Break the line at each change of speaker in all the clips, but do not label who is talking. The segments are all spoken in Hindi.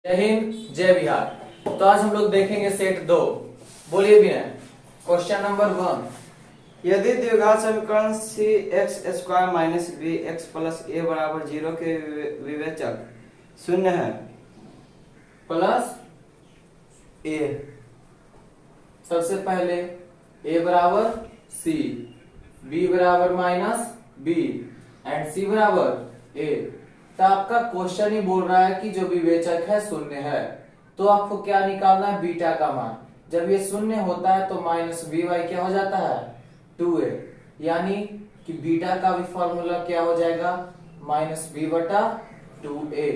जय हिंद जय बिहार। तो आज हम लोग देखेंगे सेट 2। बोलिए भी क्वेश्चन नंबर 1।
यदि द्विघात समीकरण C X square minus B X plus A बराबर 0 के विवेचक शून्य है
प्लस
ए।
सबसे पहले ए बराबर सी, बी बराबर माइनस बी एंड सी बराबर ए। तो आपका क्वेश्चन ही बोल रहा है कि जो विवेचक है शून्य है, तो आपको क्या निकालना है, बीटा का मान। जब ये शून्य होता है तो माइनस बी वाई क्या हो जाता है, 2a। यानी कि बीटा का भी फॉर्मूला क्या हो जाएगा, माइनस बी बटा 2a।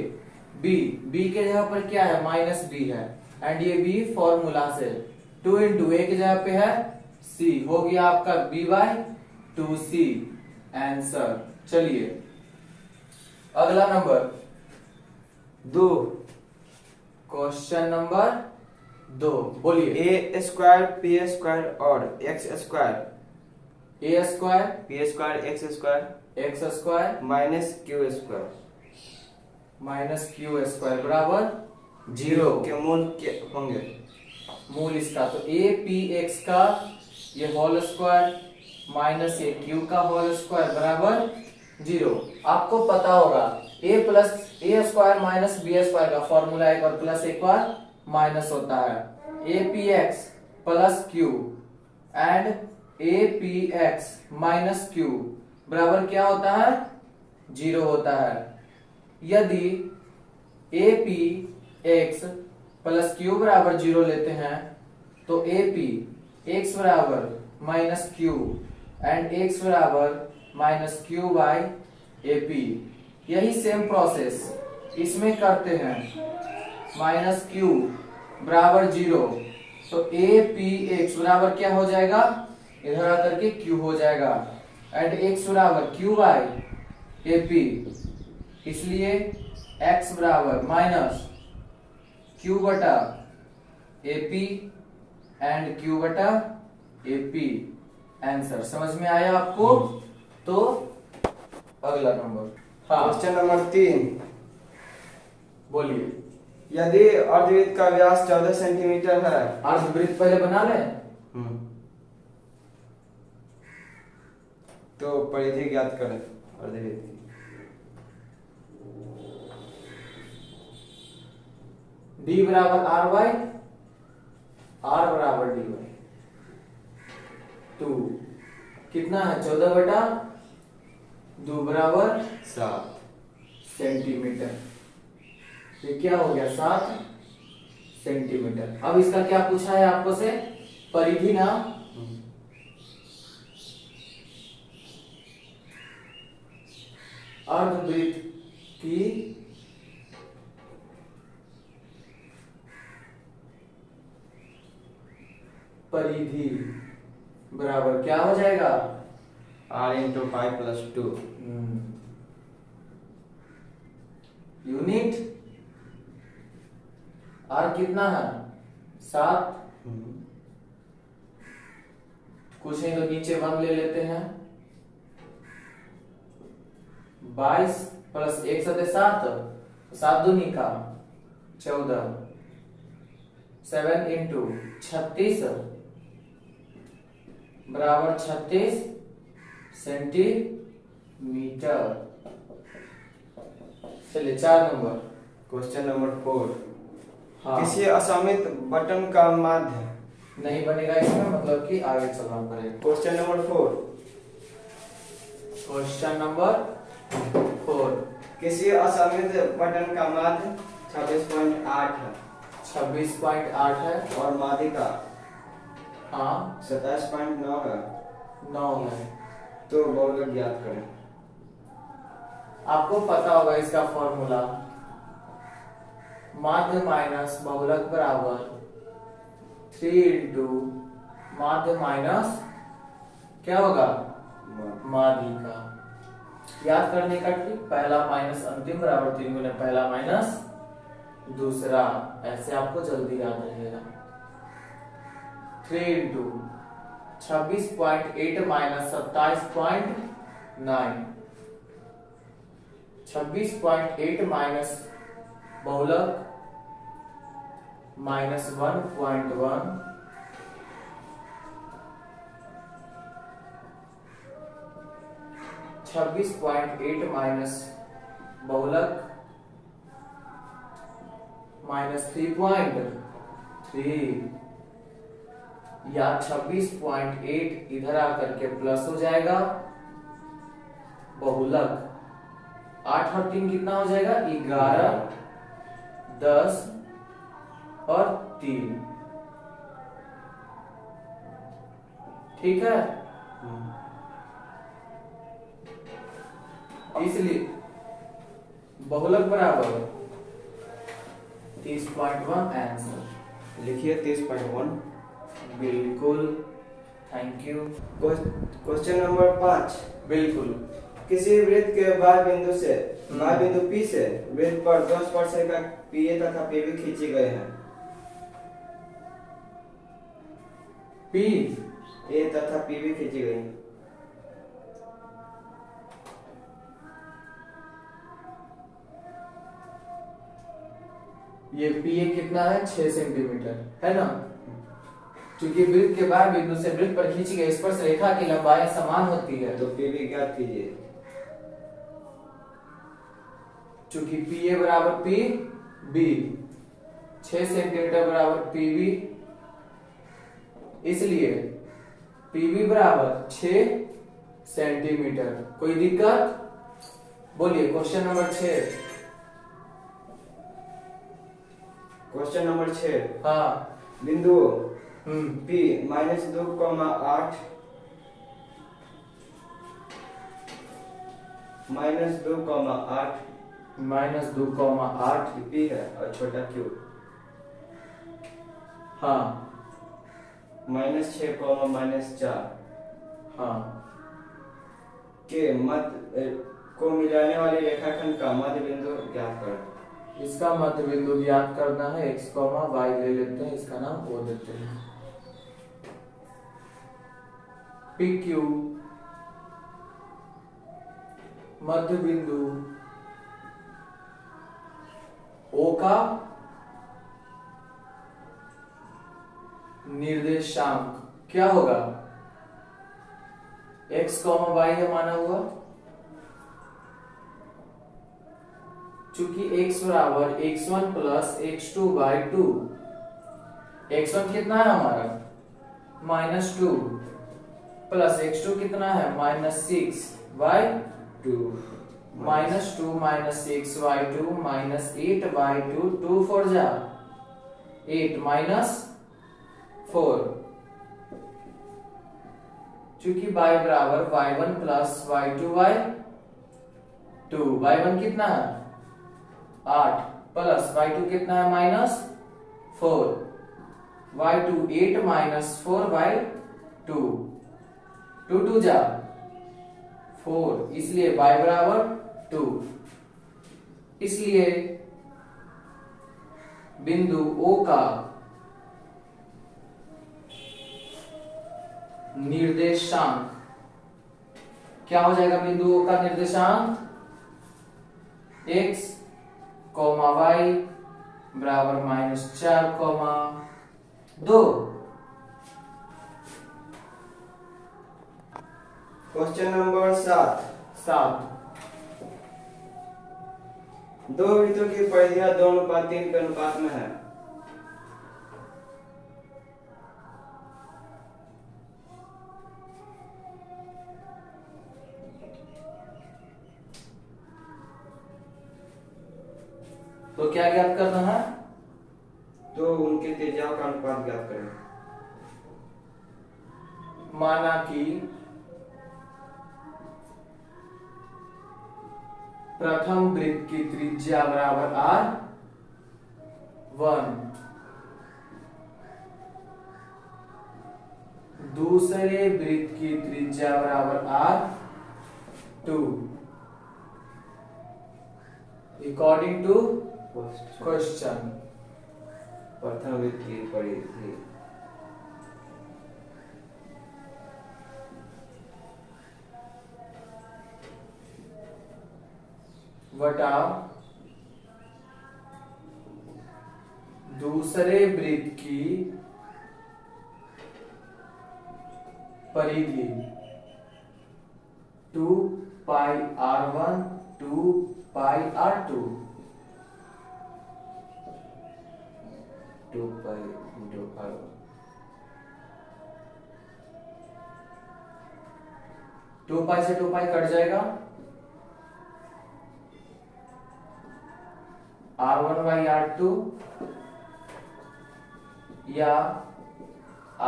बी के जगह पर क्या है, माइनस बी है एंड ये बी फॉर्मूला से 2 इंटू ए की जगह पे है सी, हो गया आपका b बाई 2c आंसर। चलिए अगला नंबर
2
क्वेश्चन नंबर 2। बोलिए।
ए स्क्वायर पी स्क्वायर और X square
A square
P square
X square
minus Q square
minus Q square बराबर 0
के मूल के होंगे।
मूल इसका तो ए पी एक्स का ये whole square minus A Q का होल स्क्वायर बराबर 0। आपको पता होगा a plus A square minus B square का फॉर्मूला एक बार प्लस एक बार माइनस होता है। A P X plus Q and A P X minus Q बराबर क्या होता है, 0 होता है। यदि A P X plus Q बराबर 0 लेते हैं तो ए पी एक्स बराबर माइनस क्यू एंड एक्स बराबर minus Q by A P. यही सेम प्रोसेस इसमें करते हैं। माइनस क्यू बराबर 0 तो ए पी एक्स बराबर क्या हो जाएगा, इधर आकर के क्यू हो जाएगा एंड एक्स बराबर क्यू बाई ए पी। इसलिए एक्स बराबर माइनस क्यू बटा ए पी एंड क्यू बटा ए पी आंसर। समझ में आया आपको? तो अगला नंबर
क्वेश्चन नंबर 3।
बोलिए।
यदि अर्धवृत्त का व्यास 14 सेंटीमीटर है।
अर्धवृत्त पहले बना ले।
तो परिधि ज्ञात करें अर्धवृत्त की।
डी बराबर आर बाई आर बराबर डी बाई 2 कितना है, 14 बटा 2 बराबर
7
सेंटीमीटर। ये क्या हो गया, 7 सेंटीमीटर। अब इसका क्या पूछा है आपको से, परिधि ना। अर्धवृत्त की परिधि बराबर क्या हो जाएगा,
r into 5 plus 2
unit. R कितना है, 7। कुछ नहीं तो नीचे 1 ले लेते हैं। 22 प्लस 1 सते 7, 7 दूनी का 14, 7 इंटू 36 बराबर 36 सेंटीमीटर। चलिए 4 नंबर।
Question number 4।
हाँ।
किसी असममित बटन का माध्य
नहीं बनेगा इसमें, मतलब कि आगे चलना पड़ेगा।
Question number 4।
Question number 4।
किसी असममित बटन का माध्य 26.8 है
26.8 है
और माध्यिका
हाँ
27.9 है
9 है।
तो बहुलक ज्ञात करें।
आपको पता होगा इसका फॉर्मूला, माध्य माइनस बहुलक बराबर 3 इंटू माध्य माइनस क्या होगा, माध्यिका। याद करने का ट्रिक, पहला माइनस अंतिम बराबर 3 गुने पहला माइनस दूसरा, ऐसे आपको जल्दी याद रहेगा। 3 इंटू 26.8 माइनस 27.9, 26.8 माइनस बहुलक -1.1 26.8 माइनस बहुलक -3.3 या 26.8 इधर आकर के प्लस हो जाएगा बहुलक 8 और 3 कितना हो जाएगा 11 10 और 3 ठीक है। इसलिए बहुलक बराबर 30.1 आंसर
लिखिए 30.1।
बिल्कुल थैंक यू।
Question number 5।
बिल्कुल
किसी वृत्त के बाह्य बिंदु से बाह्य बिंदु P से वृत्त पर 10 स्पर्शरेखा का PA तथा PB खींची गए हैं।
P
A तथा PB खींची गई हैं।
ये PA कितना है 6 सेंटीमीटर है ना। क्योंकि वृत्त के बाह्य बिंदु से वृत्त पर खींची गई स्पर्श रेखा की लंबाई समान होती है
तो PB ज्ञात कीजिए।
चूंकि PA बराबर PB 6 सेंटीमीटर बराबर PB इसलिए PB बराबर 6 सेंटीमीटर। कोई दिक्कत बोलिए। Question number 6।
Question number 6।
हाँ
बिंदु P -2,8
-2,8
P है और छोटा Q
हाँ
-6, -4
हाँ
के मध्य को मिलाने वाली रेखाखंड का मध्य बिंदु ज्ञात करें।
इसका मध्य बिंदु ज्ञात करना है x, y ले लेते हैं, इसका नाम O देते हैं। PQ मध्य बिंदु O का निर्देशांक क्या होगा x, y है माना हुआ। चूंकि x बराबर x1 प्लस x2/2 x1 कितना है हमारा -2 प्लस x2 कितना है -6/2 -2 -6/2 -8/2 2 4 जा 8 -4 चूंकि y बराबर y1 प्लस y2/2 y1 कितना है 8 प्लस y2 कितना है -4 y2 8 -4/2 2 2 जा 4 इसलिए y बराबर 2। इसलिए बिंदु O का निर्देशांक क्या हो जाएगा। बिंदु O का निर्देशांक x, y बराबर -4,2।
Question number 7। दो वृत्तों की परिधियां 2:3 के अनुपात में है।
तो क्या ज्ञात करना है।
तो उनके त्रिज्याओं का अनुपात ज्ञात करें।
माना कि प्रथम वृत्त की त्रिज्या बराबर r1 दूसरे वृत्त की त्रिज्या बराबर r2 अकॉर्डिंग टू क्वेश्चन।
प्रथम वृत्त की परिधि
बटा दूसरे वृत्त की परिधि 2 पाई r1 2 पाई r2 2 पाई इंटू r1 2 पाई से 2 पाई कट जाएगा r1 बाई r2 या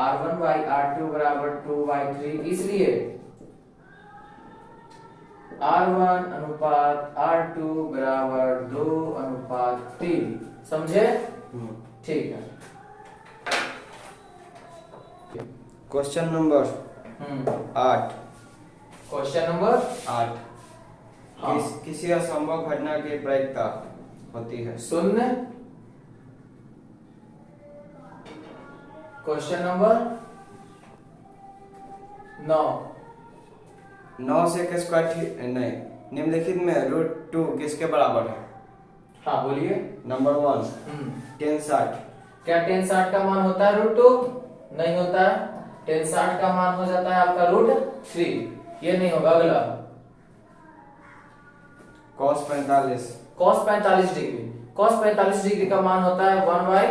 r1 बाई r2 बराबर 2 बाई 3 इसलिए r1 अनुपात r2 बराबर 2 अनुपात 3 समझे? ठीक है।
Question number 8।
क्वेश्चन नंबर
8
हाँ।
किसी असंभव घटना की प्रायिकता होती है
शून्य। क्वेश्चन नंबर 9
9 से के स्क्वायर नहीं, निम्नलिखित में √2 किसके बराबर है?
हाँ बोलिए।
Number 1 tan 60।
क्या tan 60 का मान होता है √2? नहीं होता है। tan 60 का मान हो जाता है आपका √3। ये नहीं होगा। अगला
cos 45।
cos 45 degree. cos 45 degree का मान होता है 1 बाई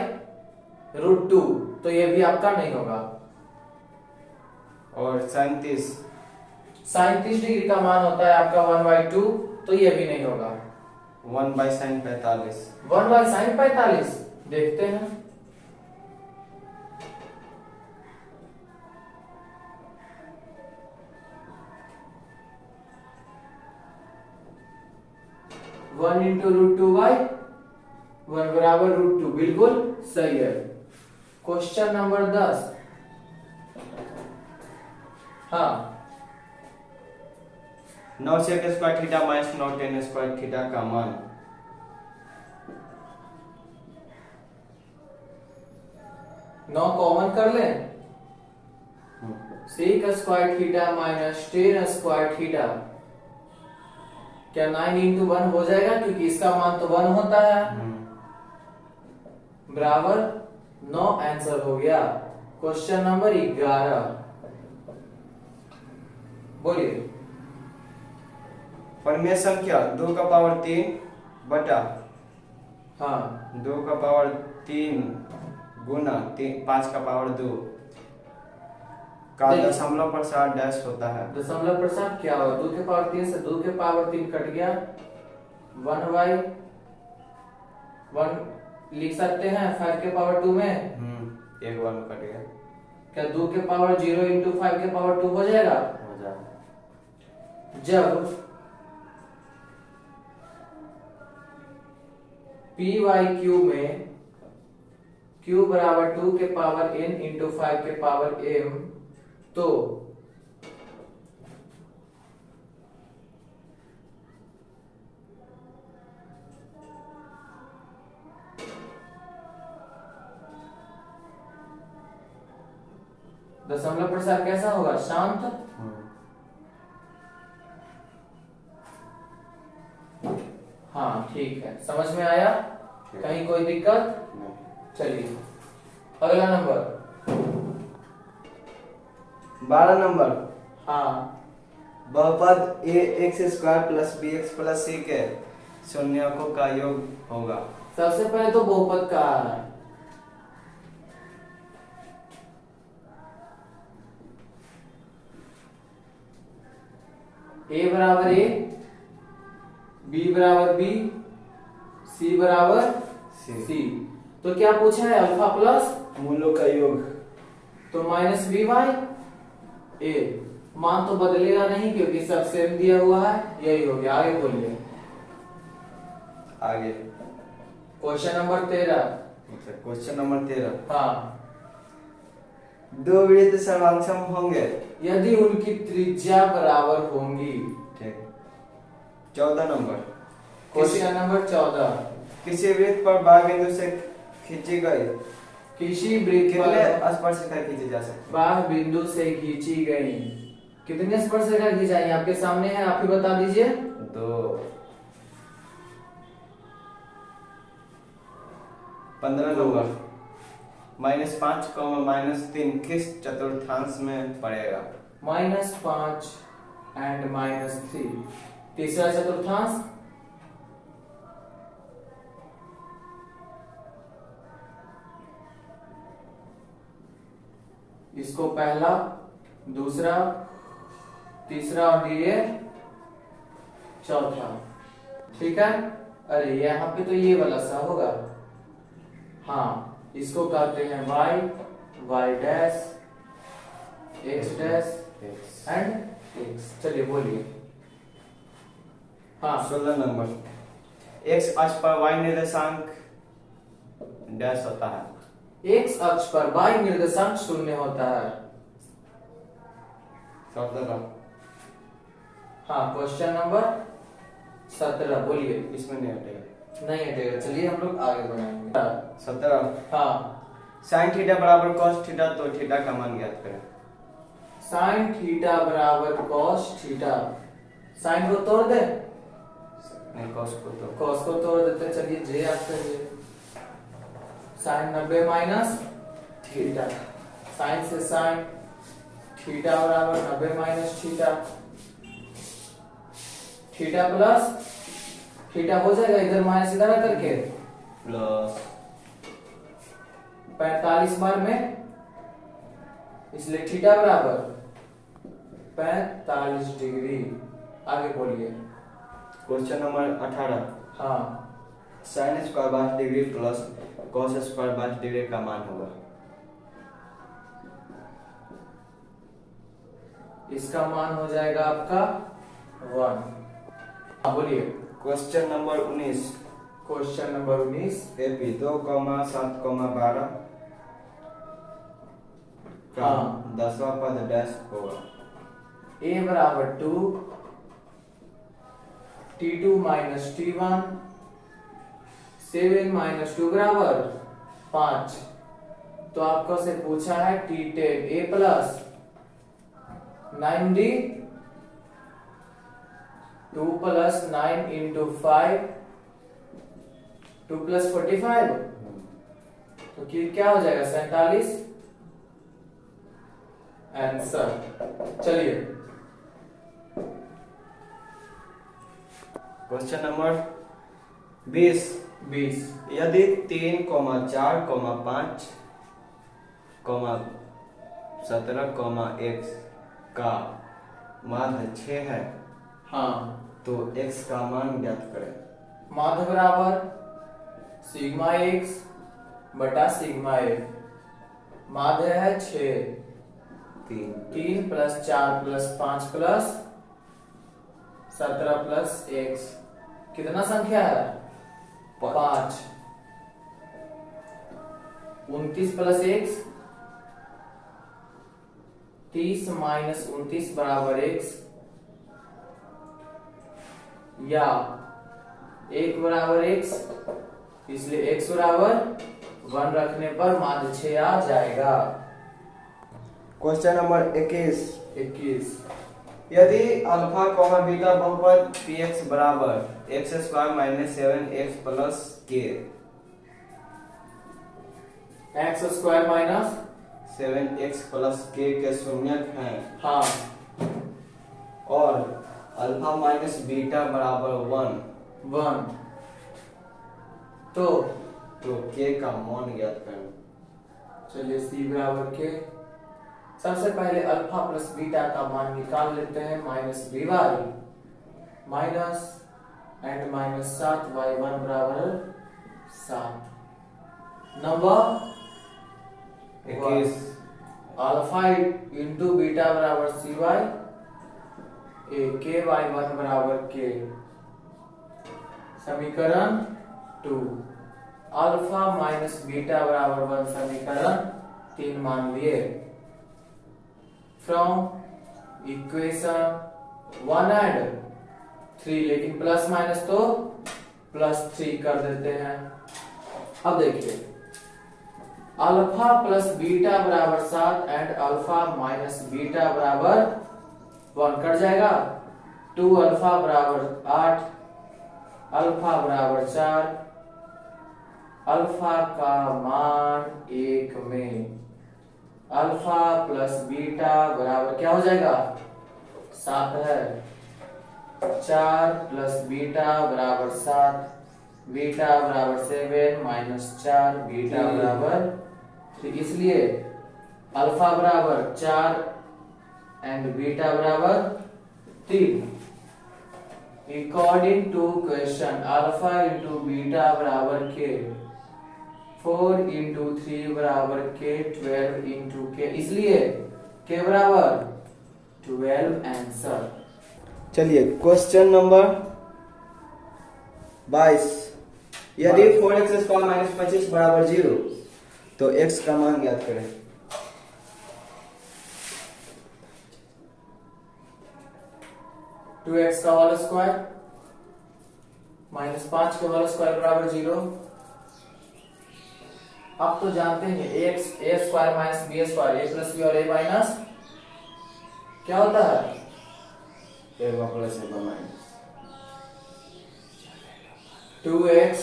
√2, तो ये भी आपका नहीं होगा।
और 37।
37 डिग्री का मान होता है आपका 1 बाई 2, तो ये भी नहीं होगा।
1 बाई sin 45।
1 बाई sin 45 देखते हैं। वन इंटू √2 बाई 1 बराबर √2, बिल्कुल सही है। Question number 10। हाँ
9 sec square theta minus 9 tan square theta का मान।
नौ कॉमन कर लें। sec square theta minus tan square theta, क्या 9 इंटू 1 हो जाएगा? क्योंकि इसका मान तो 1 होता है। बराबर 9 आंसर हो गया। क्वेश्चन नंबर 11 बोलिए।
परिमेय संख्या 2 का पावर 3 बटा
हाँ
2 का पावर 3 गुना 5 का पावर 2 का दशमलव प्रसार डैश होता है।
दशमलव प्रसार क्या होगा? 2 के पावर 3 से 2 के पावर 3 कट गया, 1 बाई 1 लिख सकते हैं 5 के पावर 2 में।
एक 1 कट गया।
क्या 2 के पावर 0 इंटू 5 के पावर 2 हो जाएगा?
हो जाएगा।
जब पी वाई क्यू में q बराबर 2 के पावर n इंटू 5 के पावर m, तो दशमलव प्रसार कैसा होगा? शांत। हाँ ठीक है, समझ में आया? कहीं कोई दिक्कत? चलिए अगला नंबर
12 नंबर।
हाँ
बहुपद ax square plus bx plus c के शून्यकों का योग होगा।
सबसे पहले तो बहुपद का है। a बराबर a, b बराबर b, c बराबर c। तो क्या पूछा है? अल्फा प्लस
मूलों का योग।
तो माइनस बी बाई ए। मान तो बदलेगा नहीं क्योंकि सब सेम दिया हुआ है। यही हो गया। आगे बोलिए।
आगे
क्वेश्चन नंबर 13।
Question number 13।
हाँ
दो वृत्त समसम होंगे
यदि उनकी त्रिज्या बराबर होंगी।
ठीक। 14 नंबर।
Question number 14।
किसी वृत्त पर बाह्य बिंदु से खींची गई
किसी वृत्त
कितने
पर
स्पर्शिका खींची जा सकती है?
बाह्य बिंदु से खींची गई कितने स्पर्शिका खींचाई? आपके सामने है, आप ही बता दीजिए।
2। 15 नंबर -5, किस चतुर्थांश में पड़ेगा?
-5 एंड -3, तीसरा चतुर्थांश। इसको पहला, दूसरा, तीसरा और ये चौथा। ठीक है। अरे यहाँ पे तो ये वाला सा होगा। हाँ, इसको कहते हैं y dash, x dash and x। चलिए बोलिए। हाँ,
16 नंबर x अक्ष पर y निर्देशांक डैश होता है।
x अक्ष पर y निर्देशांक 0 होता है।
17
हाँ, क्वेश्चन नंबर 17 बोलिए।
इसमें नहीं हटेगा।
नहीं हटेगा, चलिए हम लोग आगे बढ़ाएंगे।
17
हाँ,
sin थीटा बराबर cos थीटा, तो थीटा का मान ज्ञात करें।
sin थीटा बराबर cos थीटा। sin को तोड़ दे,
नहीं cos को तो
cos को तोड़ देते। चलिए जे आप करिए। sin 90 माइनस थीटा, sin से sin, थीटा बराबर 90 minus theta, theta plus theta हो जाएगा इधर माइनस इधर करके
प्लस
45 बार में, इसलिए थीटा बराबर 45 डिग्री। आगे बोलिए।
क्वेश्चन नंबर 18
हाँ,
sin square 22 degree plus cos square 22 degree का मान होगा।
इसका मान हो जाएगा आपका 1। हाँ बोलिए।
Question number 19
question number 19
AP 2,7,12 का
हाँ।
10वां पद डैश होगा।
a बराबर 2, t2 माइनस t1, 7 माइनस 2 बराबर 5। तो आपको से पूछा है t10 a plus 9d, 2 plus 9 into 5, 2 plus 45, तो क्या हो जाएगा 47 आंसर। चलिए
क्वेश्चन नंबर 20 यदि 3, 4, 5, 17, x का माध्य 6 है,
हाँ,
तो x का मान ज्ञात करें।
माध्य बराबर सिग्मा x बटा सिग्मा a। माध्य है 6, 3 plus 4 plus 5 plus 17 plus x। कितना संख्या है? 5। 29 प्लस x 30 माइनस 29 बराबर x, या 1 बराबर x, इसलिए x बराबर 1 रखने पर माध्य 6 आ जाएगा।
क्वेश्चन नंबर 21
21
यदि अल्फा कॉमा बीटा बहुपद px बराबर x square minus 7x plus k,
x square minus
7x plus k के शून्यक हैं,
हाँ,
और अल्फा माइनस बीटा बराबर
1, तो
k का मान ज्ञात करें।
चलिए c बराबर के, सबसे पहले अल्फा प्लस बीटा का मान निकाल लेते हैं। Minus B Y minus and minus 7y1 बराबर 7। नंबर
21
अल्फा इंटू बीटा बराबर सी वाई, के वाई 1 बराबर के। समीकरण 2 अल्फा माइनस बीटा बराबर 1, समीकरण 3 मान लिए। फ्रॉम इक्वेशन 1 एंड 3, लेकिन प्लस माइनस तो प्लस 3 कर देते हैं। अब देखिए अल्फा प्लस बीटा बराबर 7 एंड अल्फा माइनस बीटा बराबर 1 कट जाएगा। 2 अल्फा बराबर 8, अल्फा बराबर 4, अल्फा का मान 1 में अल्फा प्लस बीटा बराबर क्या हो जाएगा? 7 है। 4 प्लस बीटा बराबर 7, बीटा बराबर 7 माइनस 4, बीटा बराबर 3। इसलिए अल्फा बराबर 4 एंड बीटा बराबर 3। According to question, alpha into beta बराबर के, 4 इंटू 3 बराबर के, 12 इंटू के, इसलिए के बराबर 12 आंसर।
चलिए क्वेश्चन नंबर 22। यदि 4x² माइनस 25 बराबर 0 तो x का मान ज्ञात करें।
2x का होल स्क्वायर माइनस 5 का होल स्क्वायर बराबर 0। आप तो जानते हैं ए स्क्वायर माइनस बी स्क्वायर, ए प्लस बी और ए माइनस क्या होता है?
a plus a minus.
2x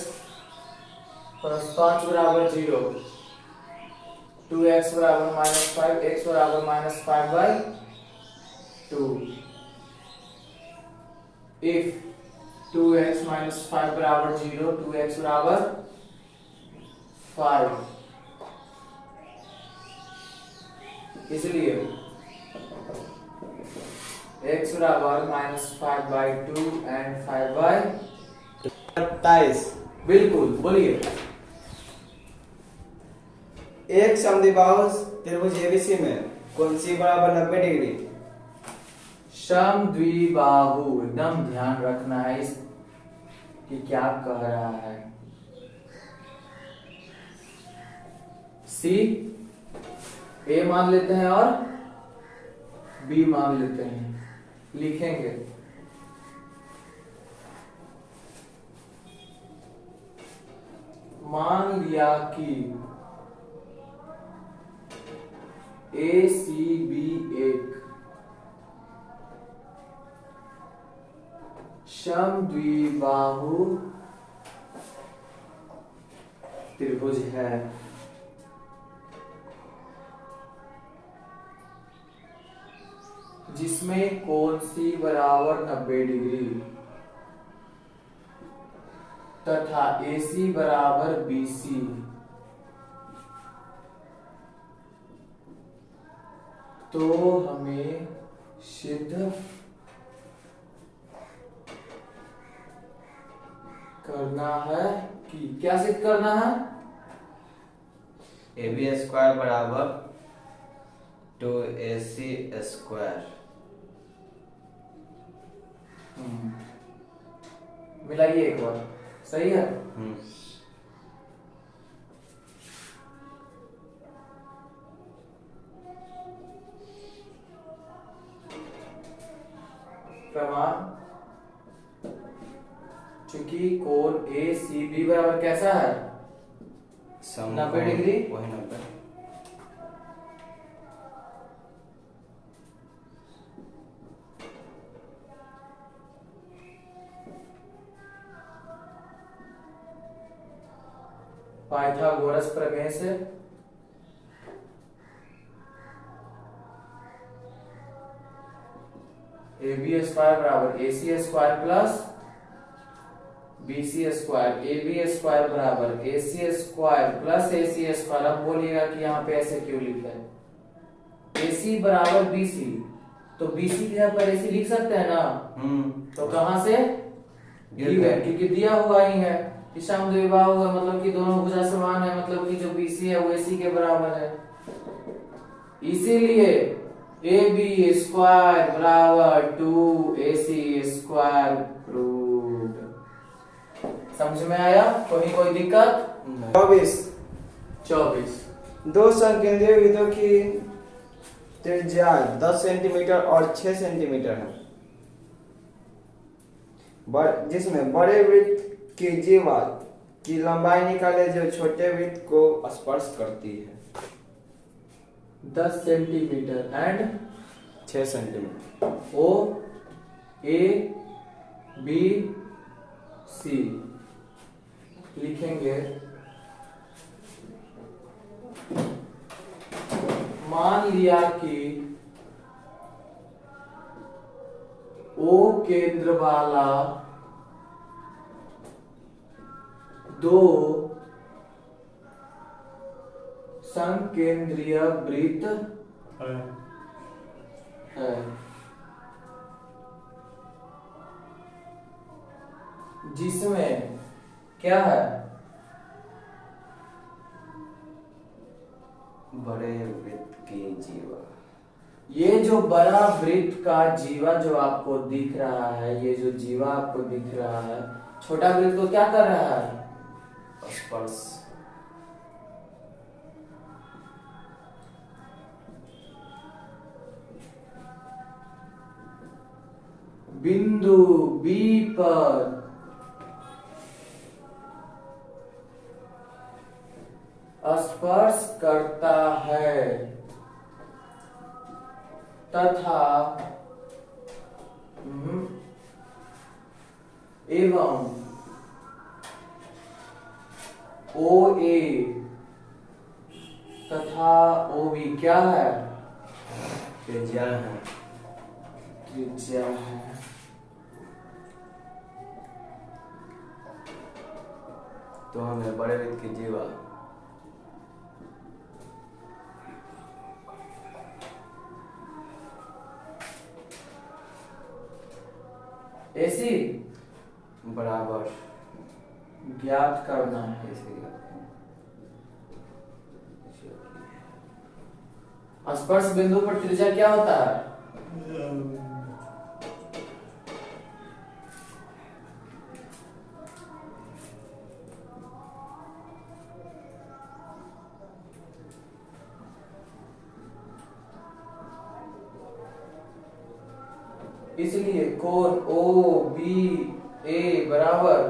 plus 5 बराबर 0, 2x बराबर माइनस 5, x बराबर माइनस 5/2। If 2x minus 5 बराबर 0, 2x बराबर 5, इसलिए x बराबर माइनस 5/2 एंड 5/2।
27।
बिल्कुल, बोलिए।
एक समद्विबाहु त्रिभुज एबीसी में कोण C बराबर 90 डिग्री।
समद्विबाहु, एकदम ध्यान रखना है इस कि क्या कह रहा है। सी ए मान लेते हैं और बी मान लेते हैं, लिखेंगे मान लिया कि ए सी बी एक समद्विबाहु त्रिभुज है। जिसमें कोण सी बराबर 90 डिग्री तथा AC बराबर BC, तो हमें सिद्ध करना है कि क्या सिद्ध करना है?
AB² बराबर 2AC²।
मिलाइए एक बार, सही है। प्रमाण, चूंकि कोण ACB बराबर कैसा है? 90 डिग्री।
वही 90।
पाइथागोरस प्रमेय से AB² बराबर AC² प्लस BC², AB² बराबर AC² प्लस AC²। अब बोलिएगा कि यहाँ पे ऐसे क्यों लिखा है? AC बराबर BC, तो BC की जगह पर AC लिख सकते हैं ना? तो कहां से? क्योंकि दिया हुआ ही है कि समद्विबाहु है, मतलब कि दोनों भुजा समान है, मतलब कि जो BC है वो AC के बराबर है। इसीलिए AB² बराबर 2AC² प्रूव्ड। समझ में आया? कोई दिक्कत? 24।
दो संकेंद्रीय वृत्तों की त्रिज्या 10 सेंटीमीटर और 6 सेंटीमीटर है, जिसमें बड़े वृत्त की जीवा की लंबाई निकाले जो छोटे वृत्त को स्पर्श करती है।
10 centimetre and
6 centimetre.
O A B C लिखेंगे मान लिया कि O केंद्र वाला दो संकेंद्रीय वृत्त है जिसमें क्या है,
बड़े वृत्त की जीवा।
ये जो बड़ा वृत्त का जीवा जो आपको दिख रहा है, ये जो जीवा आपको दिख रहा है, छोटा वृत्त को क्या कर रहा है,
स्पर्श।
बिंदु बी पर स्पर्श करता है तथा एवं ओ ए तथा ओ बी क्या है,
त्रिज्या है।
त्रिज्या है।
तो हमें बड़े वृत्त की जीवा
ऐसी
बराबर
ज्ञात करना है। स्पर्श बिंदु पर त्रिज्या क्या होता है, इसलिए कोण ओ बी ए बराबर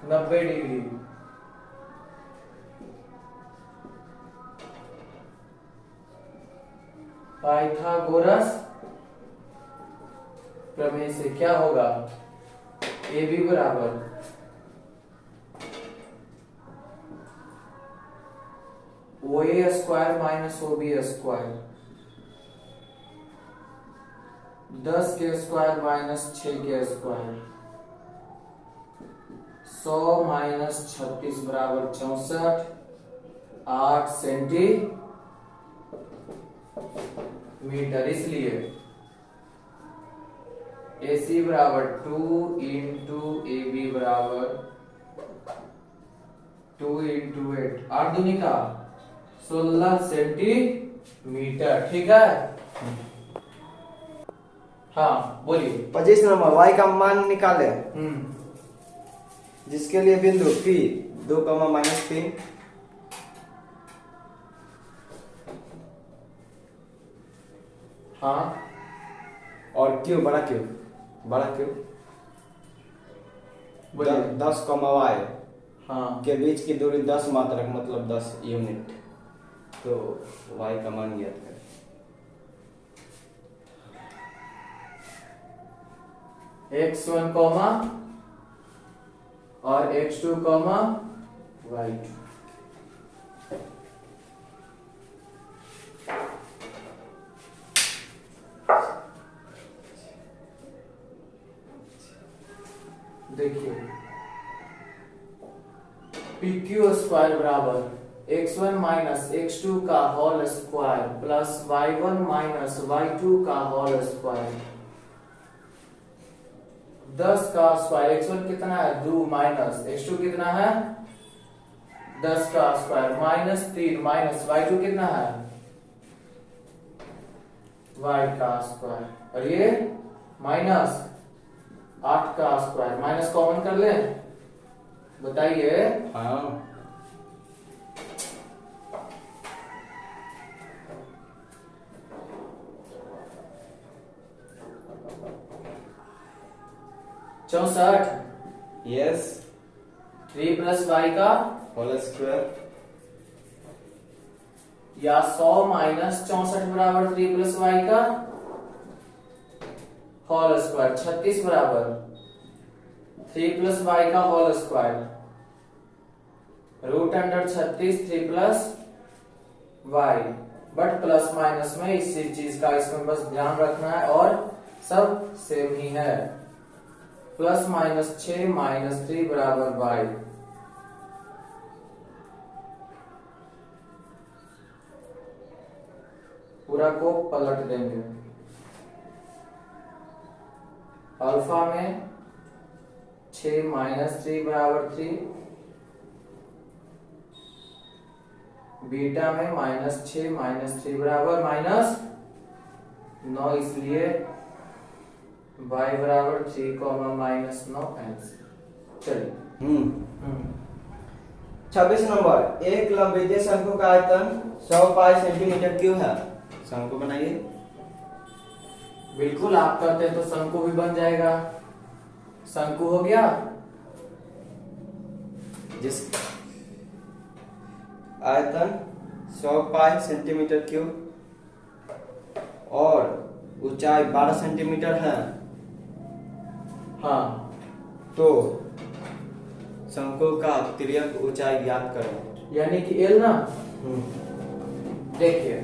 90 डिग्री। पाइथागोरस प्रमेय से क्या होगा, ए बी बराबर O A square minus O B square, 10 के स्क्वायर माइनस 6 के स्क्वायर, 100 माइनस 36 बराबर 64, 8 सेंटीमीटर। इसलिए AC बराबर 2 इंटू ए बी बराबर 2 इंटू 8, 8 दूनी का 16 सेंटीमीटर। ठीक है, हाँ बोलिए।
25 नंबर y का मान निकाले जिसके लिए बिंदु P 2, -3
हाँ
और Q बड़ा Q
बोलिए।
10, y
हाँ
के बीच की दूरी 10 मात्रक मतलब 10 यूनिट। तो y का मान ज्ञात करें।
x1 कॉमा और x2 कॉमा y2। देखिए PQ स्क्वायर बराबर x1 माइनस x2 का whole square plus y1 minus y2 का होल स्क्वायर। 10 का स्क्वायर, x1 कितना है 2 माइनस x2 कितना है 10 का स्क्वायर माइनस 3 माइनस y2 कितना है y का स्क्वायर और ये माइनस 8 का स्क्वायर। माइनस कॉमन कर ले, बताइए।
हाँ
64
यस
3 प्लस y का
होल स्क्वायर
या 100 माइनस 64 बराबर 3 प्लस y का होल स्क्वायर। 36 बराबर 3 प्लस y का whole square root under 36 3 plus y, but plus minus में इसी चीज का इसमें बस ध्यान रखना है और सब सेम ही है। प्लस माइनस 6 माइनस 3 बराबर y। पूरा को पलट देंगे। अल्फा में 6 माइनस 3 बराबर 3, बीटा में माइनस 6 माइनस 3 बराबर -9, इसलिए y बराबर 3 माइनस 9 आंसर। चलिए
26 नंबर, एक लंबवृत्तीय शंकु का आयतन 100 पाई सेंटीमीटर क्यूब है। शंकु बनाइए।
बिल्कुल, आप करते हैं तो शंकु भी बन जाएगा। शंकु हो गया,
जिस आयतन 100 पाई सेंटीमीटर क्यूब और ऊंचाई 12 सेंटीमीटर है।
हाँ,
तो शंकु का तिर्यक ऊंचाई ज्ञात करें।
यानी कि L ना। देखिए,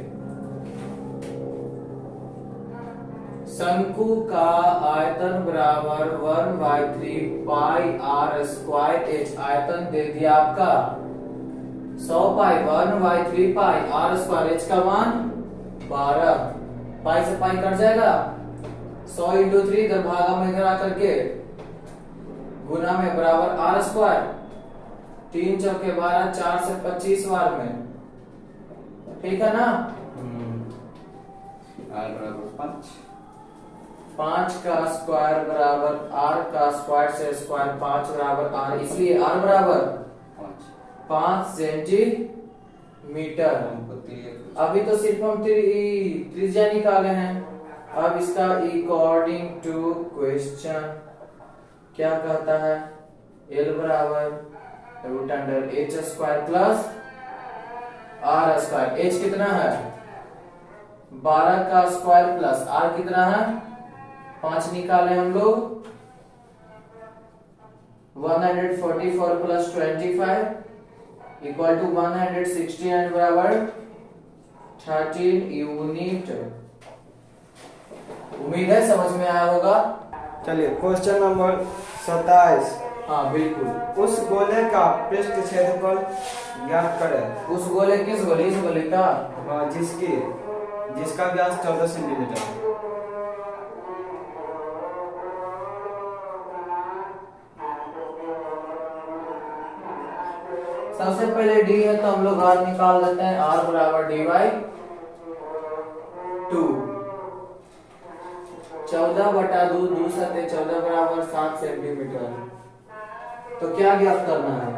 शंकु का आयतन बराबर 1/3 पाई r स्क्वायर h। आयतन दे दिया आपका 100 पाई, 1/3 पाई r स्क्वायर, h का मान 12। पाई से पाई कट जाएगा, 100 × 3 इधर भागा में इधर आकर के गुना में बराबर r स्क्वायर, 3 चौके 12, 4 से 25 बार में, ठीक है ना।
r बराबर 5,
5 का स्क्वायर बराबर r का स्क्वायर से स्क्वायर, 5 बराबर r, इसलिए r बराबर 5 सेंटीमीटर। अभी तो सिर्फ हम त्रिज्या निकाले हैं। अब इसका अकॉर्डिंग टू क्वेश्चन क्या कहता है, L बराबर √h square plus r square. h कितना है 12 का स्क्वायर प्लस r कितना है 5 निकाले हम लोग, 144 प्लस 25 इक्वल टू 169 बराबर 13 यूनिट। उम्मीद है समझ में आया होगा।
चलिए क्वेश्चन नंबर 27।
हाँ बिल्कुल,
उस गोले का पृष्ठ क्षेत्रफल ज्ञात करें।
उस गोले, किस गोले, इस गोले का,
जिसका व्यास 14 सेंटीमीटर है।
सबसे पहले d है तो हम लोग r निकाल देते हैं। r बराबर d/2, 14/2, 2 सते 14 बराबर 7 सेंटीमीटर। तो क्या ज्ञात करना है,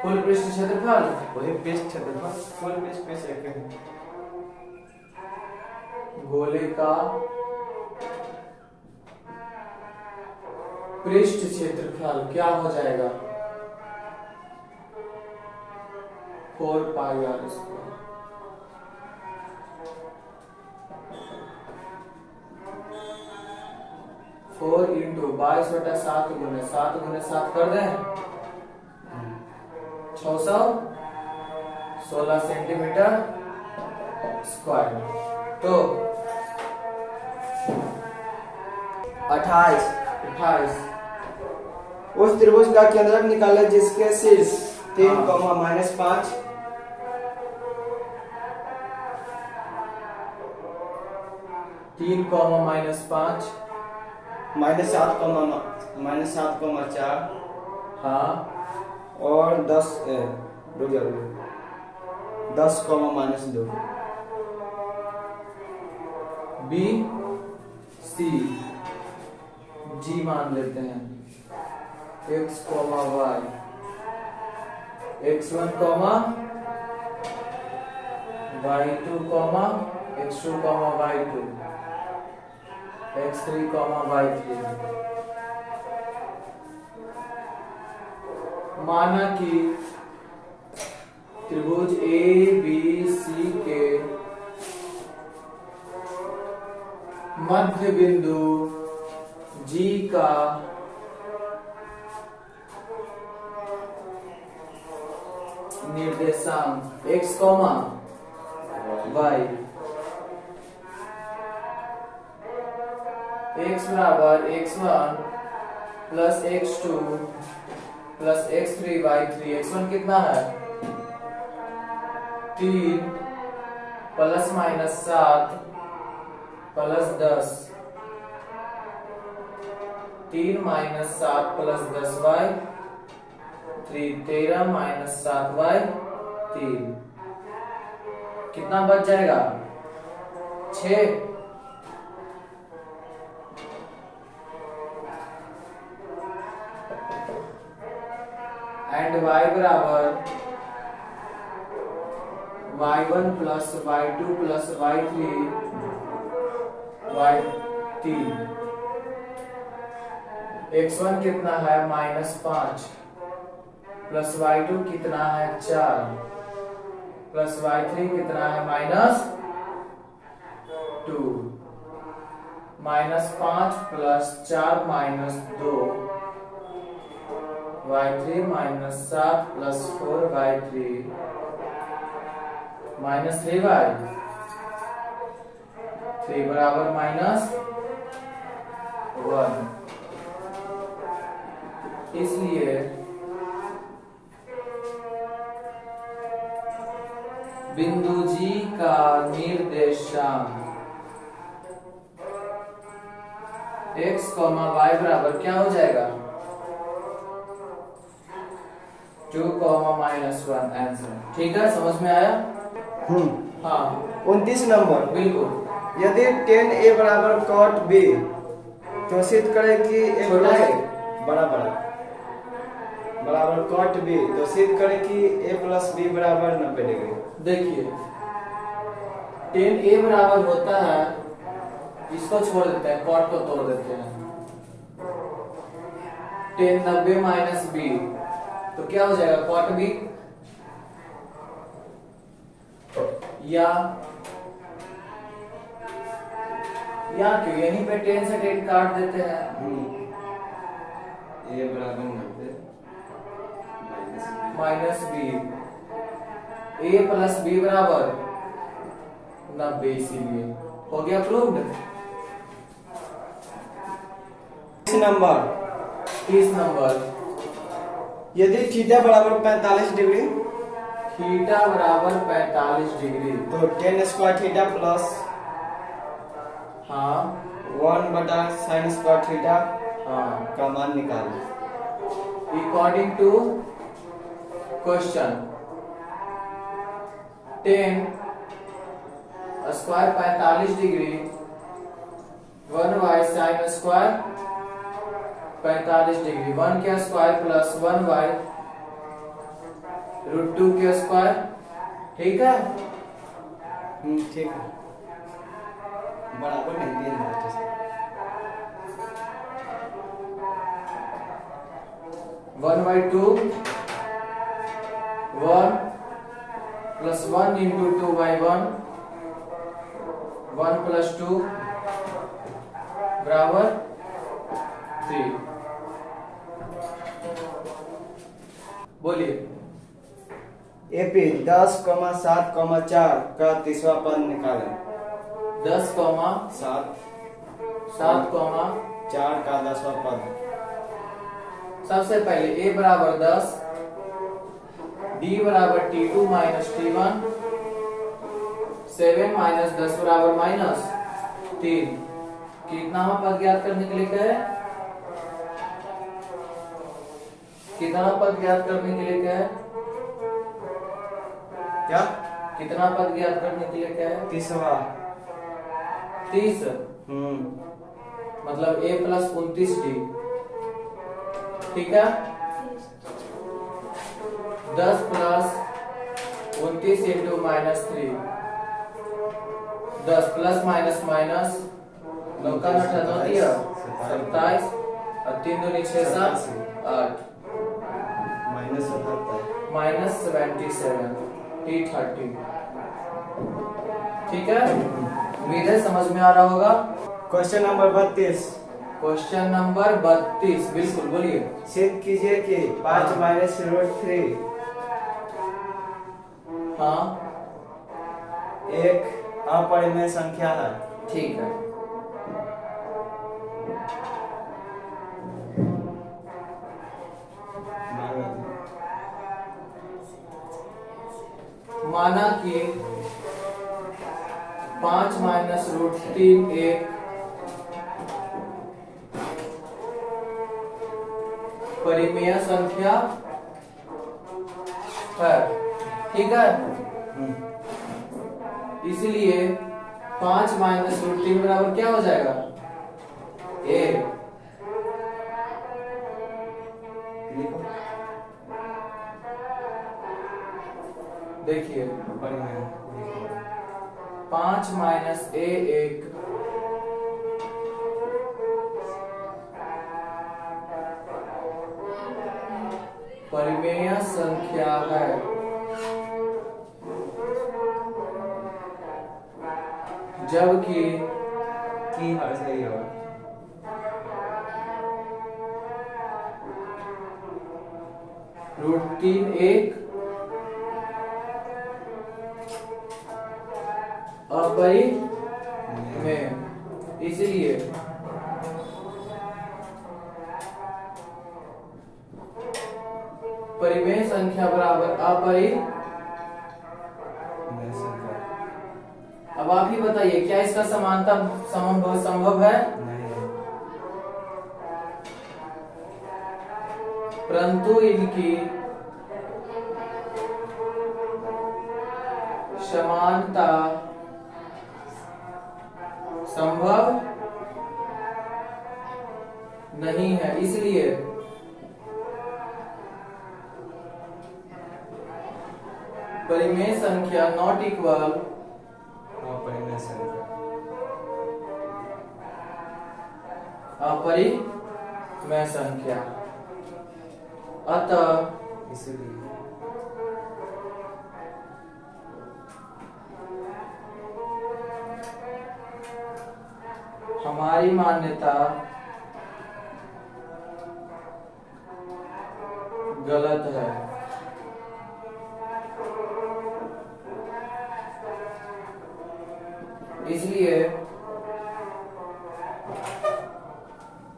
कुल पृष्ठ क्षेत्रफल।
वही पृष्ठ क्षेत्रफल, कुल पृष्ठ पे से एक
गोले का पृष्ठ क्षेत्रफल क्या हो जाएगा, 4 पाई r स्क्वायर। फोर इंटू 22/7 गुने 7 गुने 7 कर दें 616 सेंटीमीटर स्क्वायर। तो 28
उस त्रिभुज का केंद्रक निकाले जिसके शीर्ष 3, -5,
3, -5,
-7,4
हाँ,
और 10 -2।
बी सी जी मान लेते हैं, x, y, x1, y2, x2, y2, x3, y3। माना कि त्रिभुज ABC के मध्य बिंदु G का निर्देशांक x कॉमा y, x बराबर x1 plus x2 plus x3 y3। x1 कितना है 3 plus minus 7 plus 10, 3 minus 7 plus 10 y 3, 13 minus 7 y 3, कितना बच जाएगा 6। एंड y बराबर y1 plus y2 plus y3 y3। x1 कितना है -5 प्लस y2 कितना है 4 प्लस y3 कितना है -2। -5 plus 4 -2 y3 -7 plus 4 y3 -3y 3 बराबर -1। इसलिए बिंदु G का निर्देशांक x, y बराबर क्या हो जाएगा 2, -1 आंसर। ठीक है, समझ में आया? हाँ
29 नंबर,
बिल्कुल।
यदि tan a बराबर cot b तो सिद्ध करें कि a
छोटा है
बराबर cot b तो सिद्ध करें कि a प्लस b बराबर 90 डिग्री।
देखिए tan a बराबर होता है, इसको छोड़ देते हैं, cot को तोड़ देते हैं, tan 90 माइनस b तो क्या हो जाएगा cot b, या क्यों यहीं पे 10 से 10 काट देते हैं।
a बराबर 90
minus b, a plus b बराबर 90, इसीलिए हो गया प्रूव्ड।
30 नंबर,
30 नंबर,
यदि थीटा बराबर 45 डिग्री
थीटा बराबर 45 डिग्री
तो tan स्क्वायर थीटा प्लस
हाँ
1/sin स्क्वायर थीटा
हाँ
का मान निकालें।
According to question tan square 45 degree 1y sin square 45 degree 1 के स्क्वायर प्लस 1y √2 के स्क्वायर। ठीक है,
ठीक है, बराबर नहीं दिए हैं।
1/2 1 प्लस 1 इंटू 2/1 1 प्लस 2 बराबर 3। बोलिए
एपी 10,7,4 का तीसरा पद निकालें।
10,
7
7,
4 का 10वां पद।
सबसे पहले a बराबर 10, d बराबर t2 माइनस t1, 7 माइनस 10 बराबर -3। कितना पद ज्ञात करने के लिए कहे, कितना पद ज्ञात करने के लिए कहे,
क्या
कितना पद ज्ञात करने के लिए कहे,
तीसरा
30 मतलब a प्लस 29d। ठीक है, 10 plus 29 into -3 10 plus minus minus 9 का 27 और 3 दूनी 6 7 8 -77 T30। ठीक है, उम्मीद है समझ में आ रहा होगा।
Question number 32।
क्वेश्चन नंबर 32, बिल्कुल बोलिए।
सिद्ध कीजिए कि 5 - √3
हाँ
एक अपरिमेय संख्या है।
ठीक है। माना कि 5 माइनस रूट 3 एक परिमेय संख्या है, ठीक है। इसलिए 5 माइनस रूट 3 बराबर क्या हो जाएगा? एक। देखिए 5 माइनस ए एक परिमेय संख्या है, जबकि
सही होगा।
रूट 3 एक अपरिमेय, इसलिए परिमेय संख्या बराबर अपरिमेय। अब आप ही बताइए, क्या इसका समानता संभव है? परंतु इनकी समानता संभव नहीं है, इसलिए परिमेय संख्या नॉट इक्वल अपरिमेय संख्या। अतः
इसलिए
हमारी मान्यता गलत है। इसलिए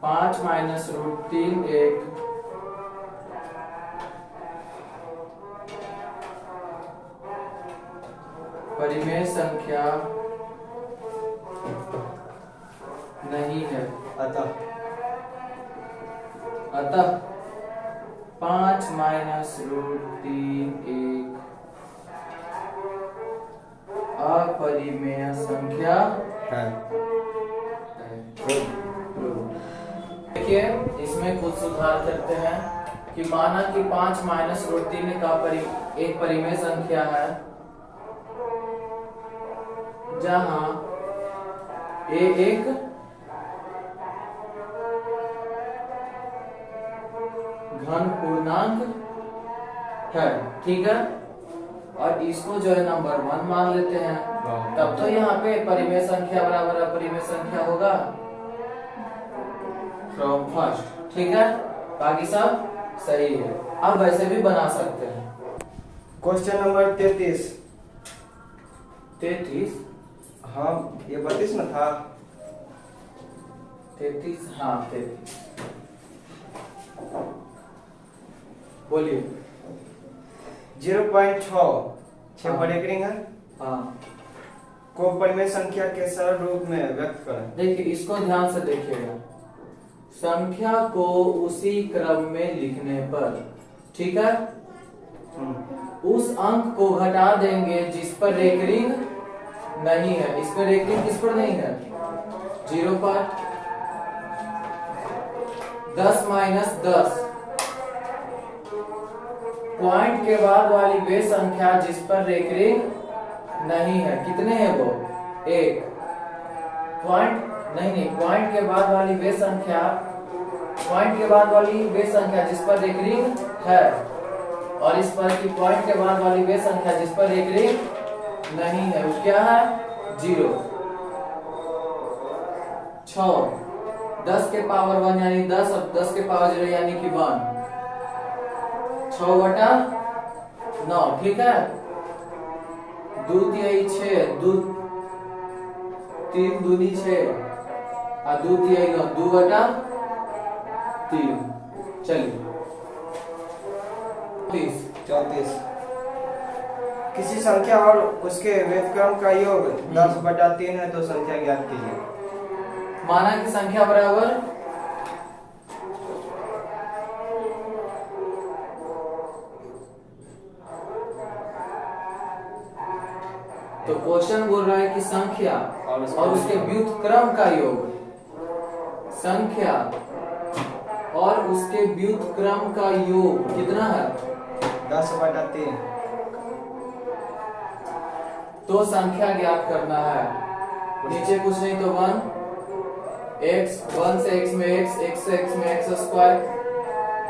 5 माइनस रूट 3 एक परिमेय संख्या नहीं है। अतः 5 माइनस रूट 3 एक अपरिमेय संख्या
है।
देखिए इसमें कुछ सुधार करते हैं कि माना कि 5 माइनस रूट 3 का एक परिमेय संख्या है, जहां ए एक घन पूर्णांक है, ठीक है। और इसको जो है नंबर 1 मान लेते हैं, तब तो यहाँ पे परिमेय संख्या बराबर अपरिमेय संख्या होगा फ्रॉम फर्स्ट, ठीक है। बाकी सब सही है। अब वैसे भी बना सकते हैं।
Question number 33।
33,
हाँ ये 32 में था।
33, हाँ 33। बोलिए।
0.6 पर एक रिंग है,
हाँ
को परिमेय संख्या के सरल रूप में व्यक्त करें।
देखिए इसको ध्यान से देखिएगा। संख्या को उसी क्रम में लिखने पर, ठीक है, उस अंक को घटा देंगे जिस पर रेकरिंग नहीं है। इस पर रेकरिंग किस पर नहीं है? 0 पर। 10 माइनस 10 पॉइंट के बाद वाली वे संख्या जिस पर रेकरिंग नहीं है, कितने हैं वो? 1 पॉइंट नहीं, पॉइंट के बाद वाली वे संख्या, पॉइंट के बाद वाली वे संख्या जिस पर रेकरिंग है, और इस पर की पॉइंट के बाद वाली वे संख्या जिस पर रेकरिंग नहीं है वो क्या है? 0। 6 10 के पावर 1 यानी 10 और 10 के पावर 0 यानी कि 1, 6/9, ठीक है। 2 तिहाई 6, 2 3 दूनी 6 और 2 तिहाई 9, 2 बटा 3। चलिए
34। किसी संख्या और उसके व्युत्क्रम का योग 10/3 है तो संख्या ज्ञात कीजिए।
माना कि संख्या बराबर तो क्वेश्चन बोल रहा है कि संख्या और उसके व्युत्क्रम का योग, संख्या और उसके व्युत्क्रम का योग कितना है?
10/3।
तो संख्या ज्ञात करना है। नीचे कुछ नहीं तो 1 से x में x, x से x में x square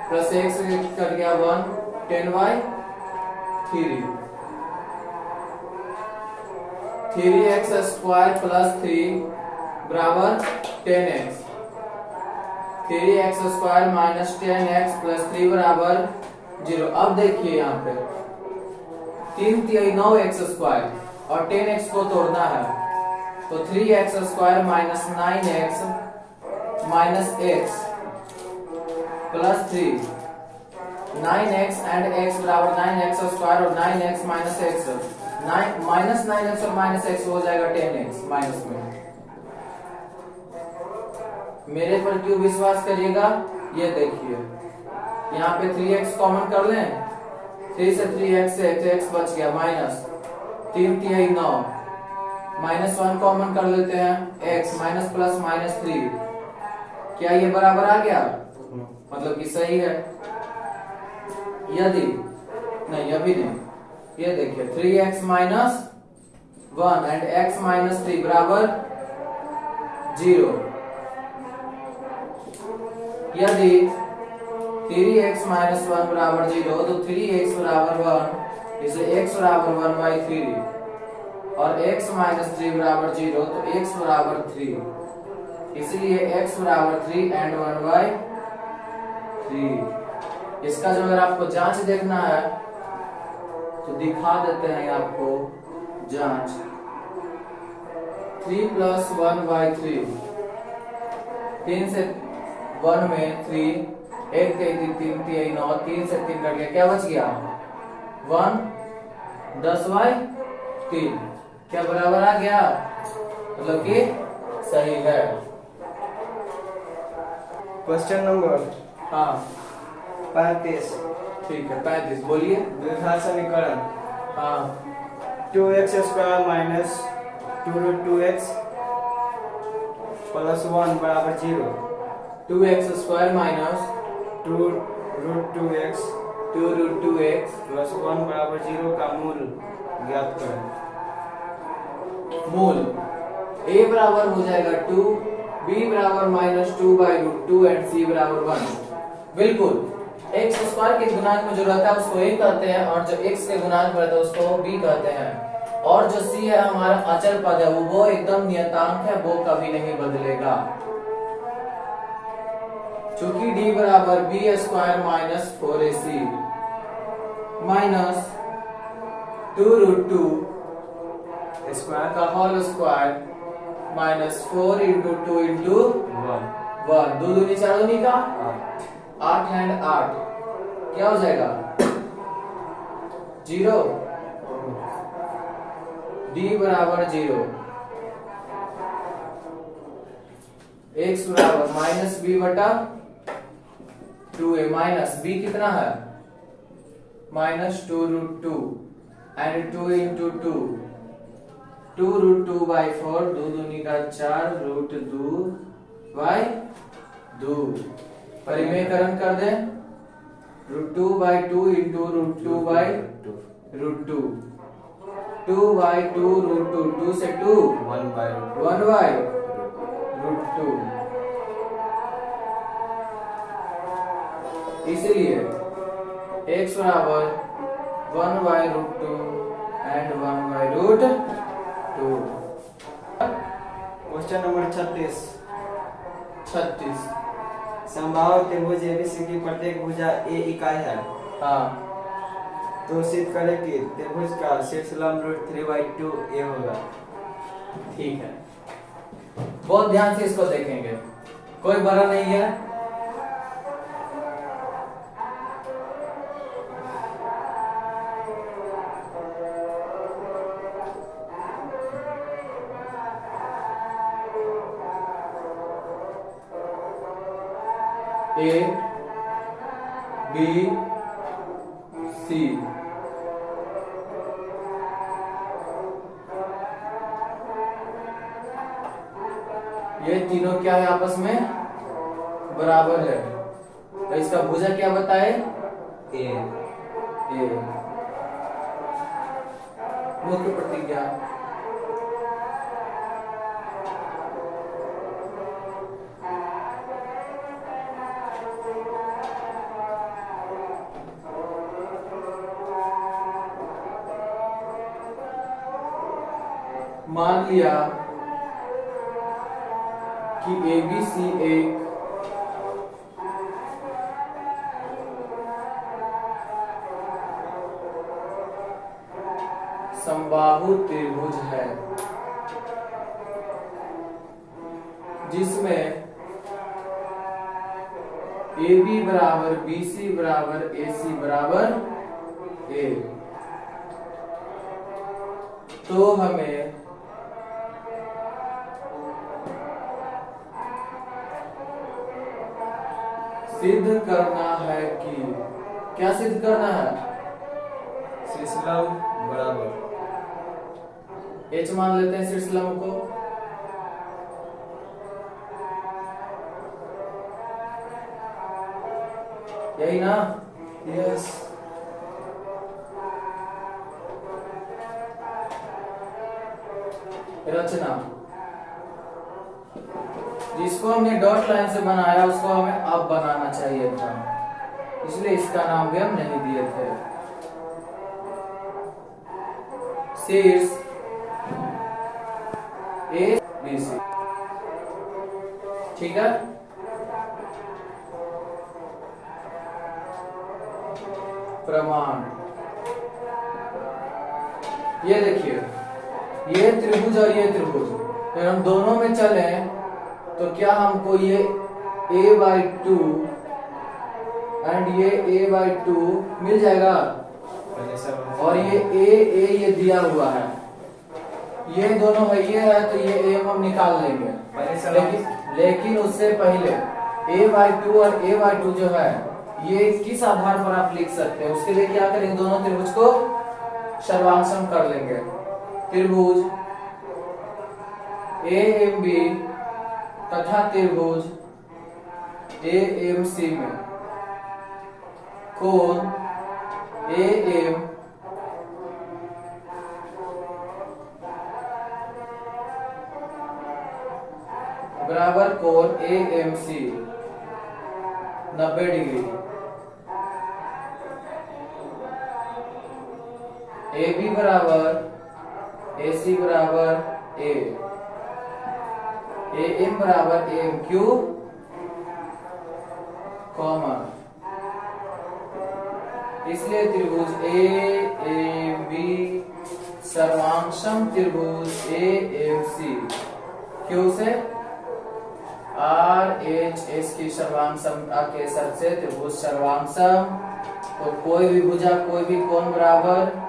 plus x cut गया 1, 10/3, 3x स्क्वायर प्लस 3 बराबर 10x, 3x square minus 10x plus 3 बराबर 0। अब देखिए यहाँ पे 3 तिहाई 9x स्क्वायर और 10x को तोड़ना है तो 3x square minus 9x minus x plus 3, 9x and x बराबर 9x स्क्वायर और 9x minus x, minus 9x और माइनस x हो जाएगा 10x माइनस में। मेरे पर क्यों विश्वास करिएगा, ये देखिए यहाँ पे 3x कॉमन कर लें, 3 से 3x से x बच गया माइनस 3 तिहाई 9, माइनस 1 कॉमन कर लेते हैं x माइनस प्लस माइनस 3, क्या ये बराबर आ गया? मतलब कि सही है। यदि नहीं, अभी नहीं, ये देखिए 3x minus 1 and x minus 3 बराबर 0। यदि 3x माइनस 1 बराबर 0 तो 3x बराबर 1, इसे x बराबर 1/3 और x माइनस 3 बराबर 0 तो x बराबर 3, इसलिए x बराबर 3 एंड 1/3। इसका जो अगर आपको जांच देखना है तो दिखा देते हैं आपको जांच। 3 प्लस 1/3, 3 से 1 में 3, 1 3 तिहाई 9, 3 से 3 कट गया, क्या बच गया 1, 10/3, क्या बराबर आ गया? मतलब कि सही है।
क्वेश्चन नंबर
हाँ
35।
ठीक है 35 बोलिए।
द्विघात समीकरण
हाँ
2x square minus 2√2x plus 1 बराबर 0।
2x square minus
2√2x
2√2x
plus 1 बराबर 0 का मूल ज्ञात करें।
मूल a बराबर हो जाएगा 2, b बराबर माइनस 2/√2 एंड c बराबर 1। बिल्कुल x स्क्वायर के गुणांक में जो रहता है उसको a कहते हैं और जो x के गुणांक में रहता है उसको b कहते हैं। और जो c है हमारा अचर पद है, वो एकदम नियतांक है, वो कभी नहीं बदलेगा। चूंकि d बराबर b square minus 4ac minus 2√2
square
का whole square minus 4 into 2 into 1, 2 दूनी 4 दूनी का 8 एंड 8, क्या हो जाएगा 0, d बराबर 0, x बराबर माइनस b बटा 2a, माइनस b कितना है माइनस 2√2 एंड 2 इंटू 2, 2√2/4, 2 दूनी का 4, √2/2, परिमेयकरण कर दे, √2/2 इंटू √2/2, 2/2 √2, 2 से 2 1/√2, इसलिए x बराबर 1/√2 एंड 1/√2।
Question number 36।
36
समबाहु त्रिभुज एबीसी की प्रत्येक भुजा a इकाई है,
हाँ
तो तो सिद्ध करें कि त्रिभुज का शीर्ष लंब रूट 3/2 ये होगा।
ठीक है, बहुत ध्यान से इसको देखेंगे, कोई बड़ा नहीं है। ए बी सी, ये तीनों क्या है, आपस में बराबर है। तो इसका भुजा क्या बताए,
ए।
ए। मुख्य प्रतिज्ञा, मान लिया कि ABC एक समबाहु त्रिभुज है जिसमें AB बराबर BC बराबर AC बराबर A। तो हमें सिद्ध करना है कि, क्या सिद्ध करना है,
शीर्ष लंब बराबर,
H मान लेते हैं शीर्ष लंब को। यही ना,
यस।
रचना, जिसको हमने डॉट लाइन से बनाया उसको हमें अब बनाना चाहिए था, इसलिए इसका नाम भी हम नहीं दिए थे। शीर्ष ए बी सी, ठीक है। प्रमाण, ये देखिए, ये त्रिभुज और ये त्रिभुज, अगर हम दोनों में चले तो क्या हमको ये a/2 एंड ये a/2 मिल जाएगा। और ये a ये दिया हुआ है, ये दोनों है, ये है, तो ये a हम निकाल लेंगे। लेकिन उससे पहले a/2 और a/2 जो है ये किस आधार पर आप लिख सकते हैं, उसके लिए क्या करेंगे, दोनों त्रिभुज को सर्वांशम कर लेंगे। त्रिभुज AMB तथा त्रिभुज AMC में कोण AM बराबर कोण AMC 90 डिग्री। AB बराबर AC बराबर A, AM बराबर AMQ कॉमा, इसलिए त्रिभुज AAB सर्वांशम त्रिभुज AMC, क्यों से, RHS की सर्वांशमता के शर्त से त्रिभुज सर्वांशम, तो कोई भी भुजा कोई भी कोण बराबर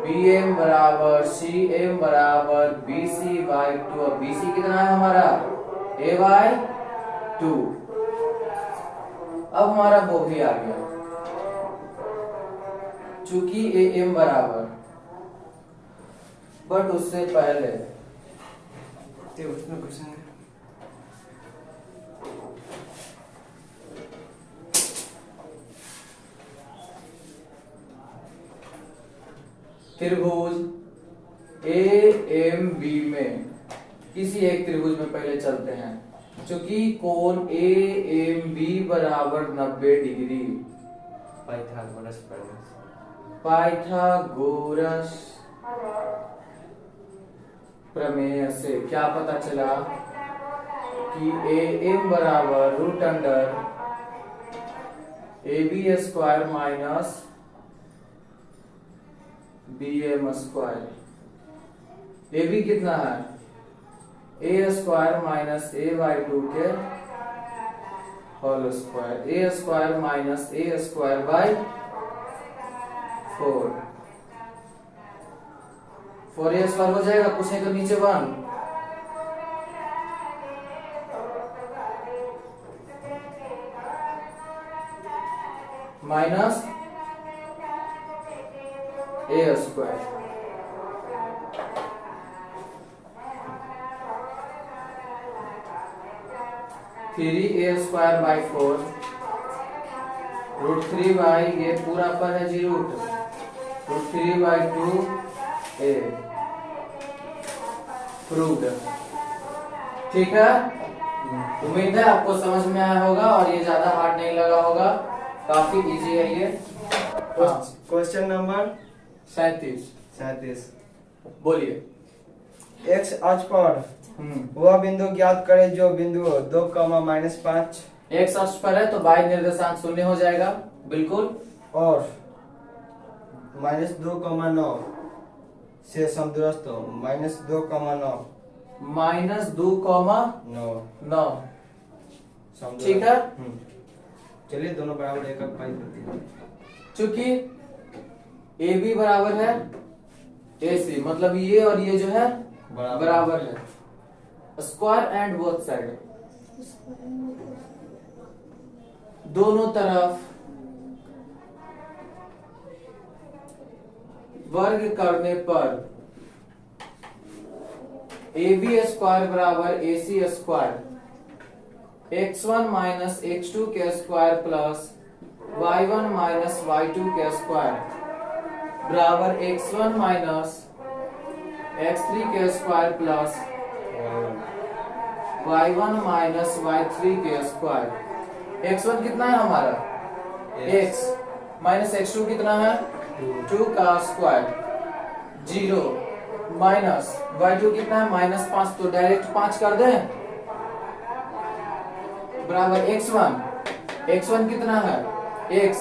BM बराबर CM बराबर BC/2। अब BC कितना है हमारा, A/2। अब हमारा वो भी आ गया, चूंकि AM बराबर, बट उससे पहले
उसमें क्वेश्चन है,
त्रिभुज AMB में किसी एक त्रिभुज में पहले चलते हैं, चूंकि कोण AMB बराबर 90 डिग्री, पाइथागोरस प्रमेय से क्या पता चला कि AM बराबर root under AB² minus bm square, A B कितना है A square minus A by 2 के whole square, A square minus A square by 4, 4a square हो जाएगा, कुछ नहीं तो नीचे 1, minus A square, three A square by 4 √3 by ये पूरा पर है जी √3 बाई 2 ए प्रूव्ड। ठीक है, उम्मीद है आपको समझ में आया होगा और ये ज्यादा हार्ड नहीं लगा होगा, काफी इजी है ये।
क्वेश्चन नंबर
37 बोलिए।
एक्स अक्ष पर वह बिंदु ज्ञात करे जो बिंदु 2, -5
एक्स अक्ष पर है तो बाई निर्देशांक 0 हो जाएगा, बिल्कुल,
और -2,9 से समदूरस्थ हो, -2,9
-2,9 ठीक है।
चलिए दोनों बराबर एक पाई होती है।
चूंकि ए बी बराबर है ए सी, मतलब ये और ये जो है बराबर है, स्क्वायर एंड बोथ साइड, दोनों तरफ वर्ग करने पर ए बी स्क्वायर बराबर ए सी स्क्वायर, x1 माइनस x2 के square plus y1 minus y2 के स्क्वायर बराबर x1 माइनस x3 के square plus y1 minus y3 के स्क्वायर। x1 कितना है हमारा x, माइनस x2 कितना है 2 का स्क्वायर, 0 माइनस y2 कितना है -5, तो डायरेक्ट 5 कर दें, बराबर x1 कितना है x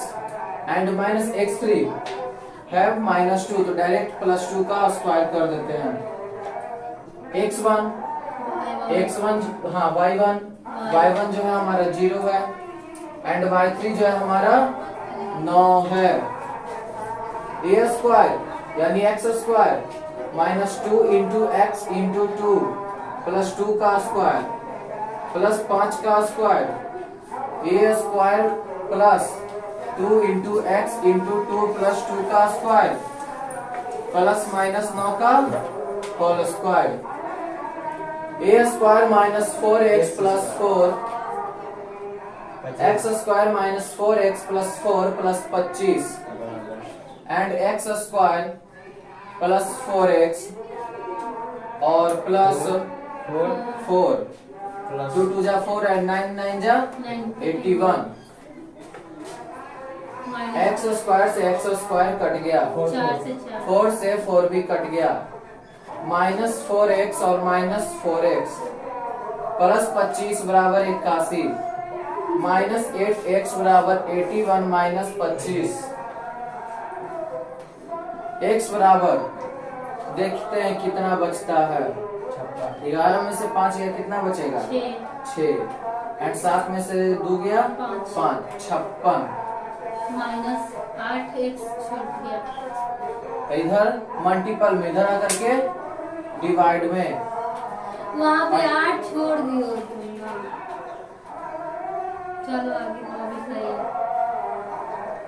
एंड माइनस x3 है -2, तो डायरेक्ट +2 का स्क्वायर कर देते हैं। x1 हाँ y1 जो है हमारा 0 है एंड y3 जो है हमारा 9 है। a स्क्वायर यानी x square -2 into X into 2 +2 का स्क्वायर प्लस 5 का square, a square plus 2 into X into 2 +2 का स्क्वायर प्लस -9 का whole square, a square -4x plus 4 x square -4x plus 4 plus 25 and x square plus 4x और प्लस 4 2 2 जा 4 एंड 9 9 जा 81, x स्क्वायर से x स्क्वायर कट गया, 4 से 4 भी कट गया, -4x और -4x प्लस 25 बराबर 81, -8x बराबर 81 -25, x बराबर देखते हैं कितना बचता है, 11 में से 5 गया कितना बचेगा 6 एंड 7 में से 2 गया 5, 56
-8x छूट गया,
इधर मल्टीपल में इधर आकर के डिवाइड में
वहाँ पे 8 छोड़ दियो। चलो आगे भी सही है।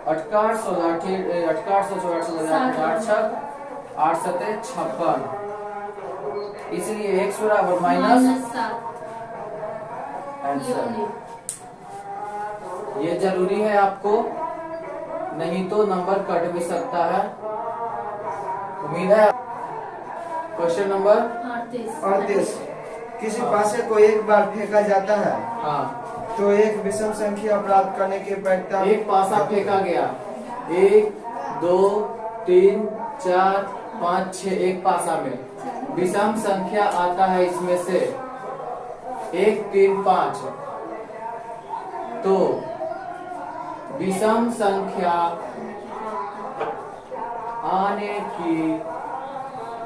88 16 88 88 8 7 56, इसलिए x बराबर -7 आंसर। ये जरूरी है आपको, नहीं तो नंबर कट भी सकता है। उम्मीद है। क्वेश्चन नंबर
38 किसी पासे को एक बार फेंका जाता है
हाँ,
तो एक विषम संख्या प्राप्त करने की प्रक्रिया।
एक पासा फेंका गया, 1 2 3 4 5 6, एक पासा में विषम संख्या आता है इसमें से 1 3 5, तो विषम संख्या आने की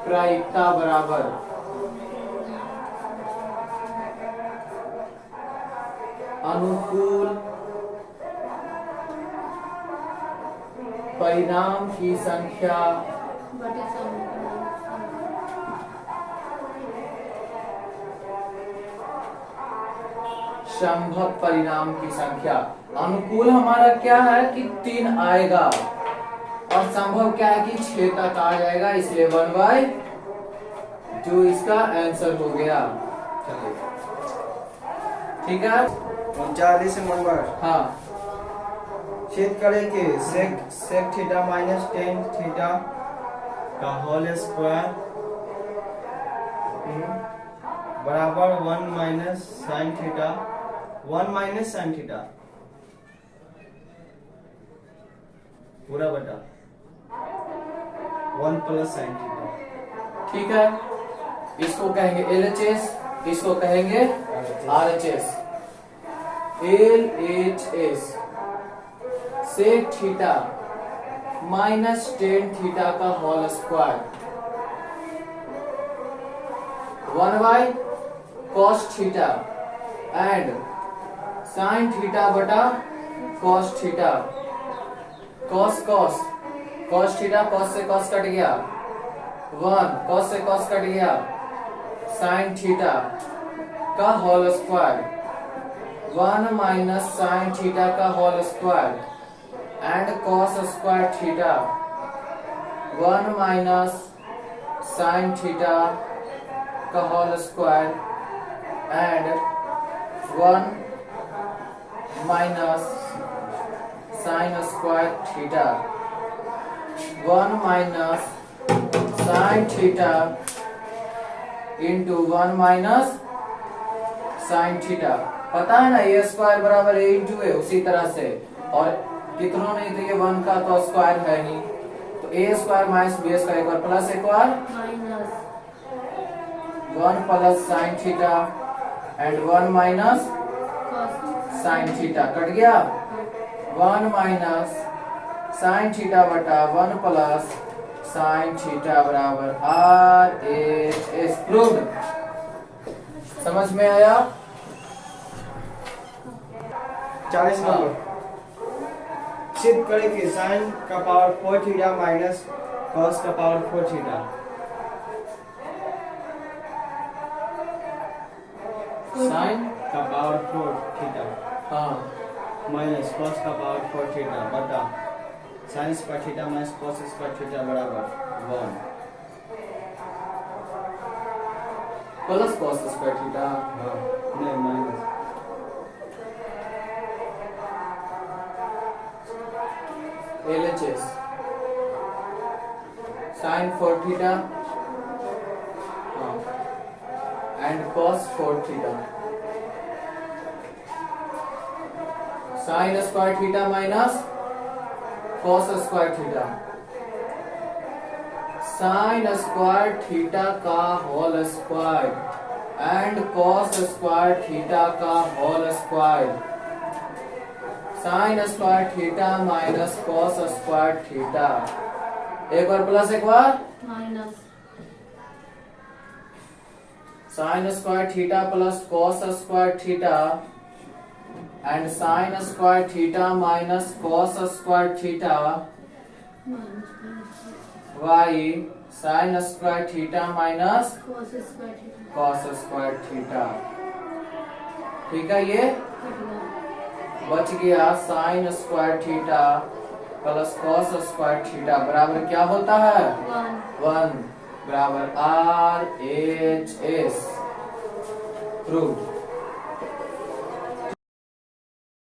प्रायिकता बराबर अनुकूल परिणाम की संख्या
बटे
संभव परिणाम की संख्या। अनुकूल हमारा क्या है कि 3 आएगा और संभव क्या है कि 6 तक आ जाएगा, इसलिए 1/, जो इसका आंसर हो गया। ठीक है।
39 नंबर।
हाँ,
छेद करें कि sec theta minus tan theta का होल स्क्वायर बराबर 1 minus sine theta, 1 minus sine theta पूरा बटा 1 प्लस साइन थीटा।
ठीक है। इसको कहेंगे LHS, इसको कहेंगे RHS। LHS sec theta minus tan theta का whole square 1/, cos theta and sin theta बटा cos theta. cos theta, cos से cos कट गया 1, cos से cos कट गया, sin थीटा का whole square 1 minus sine theta का whole square and cos square theta 1 minus sine theta का whole square and 1 minus sine square theta 1 minus sine theta into 1 minus sine theta. पता है ना, ए स्क्वायर बराबर ए इंटू ए, उसी तरह से। और कितनों नहीं तो ये 1 का तो स्क्वायर है नहीं, तो A square minus B square एक बार प्लस एक बार
minus
1 plus sine theta and 1 minus
cos
sine theta कट गया 1 माइनस साइन थीटा बटा 1 प्लस साइन थीटा बराबर RHS। प्रूव्ड। समझ में आया?
40 नंबर। सिद्ध करें कि साइन का पावर 4 थीटा माइनस cos का पावर 4 थीटा
साइन
का पावर 4 थीटा
हाँ
माइनस cos का पावर 4 थीटा बटा sine square theta minus cos square theta बराबर 1।
प्लस cos स्क्वायर थीटा
हाँ, नहीं minus
LHS sine 4 theta and cos 4 theta sine square theta minus cos square theta sine square theta का whole square and cos square theta का whole square sine square theta minus cos square theta एक बार प्लस एक बार
minus
sine square theta plus cos square theta and sine square theta minus cos square theta y sine square theta minus
cos square theta
cos square theta. ठीक है, ये
कट गया
बच गया sine square theta plus cos square theta बराबर क्या होता है
1
1 बराबर RHS। प्रूव।